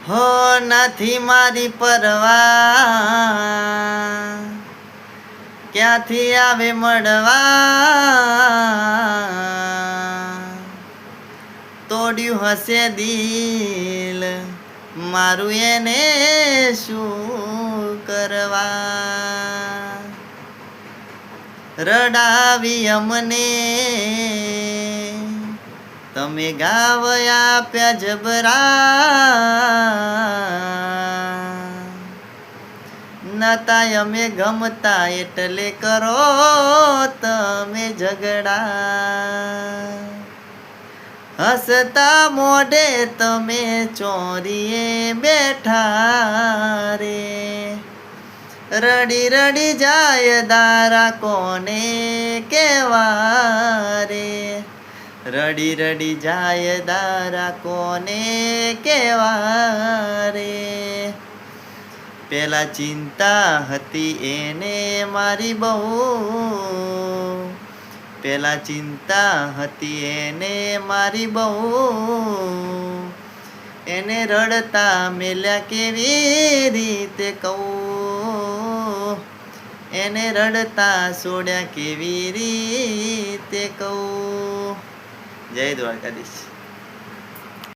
હો નથી મારી પરવા, ક્યાંથી આવે મળવા, તોડ્યું હશે દિલ મારું એને શું કરવા, રડાવી અમને તમે ગાવ આપ્યા જબરા, નતા અમે ગમતા એટલે કરો તમે ઝઘડા, હસતા મોઢે તમે ચોરીએ બેઠા રે, રડી રડી જાય દારા કોને કેવા રે, રડી રડી જાય દારા કોને કેવા રે, પેલા ચિંતા હતી એને મારી બહુ, પેલા ચિંતા હતી એને મારી બહુ, એને રડતા મેલ્યા કેવી રીતે કહું, એને રડતા છોડ્યા કેવી રીતે કહું. જય દ્વારકાધીશ.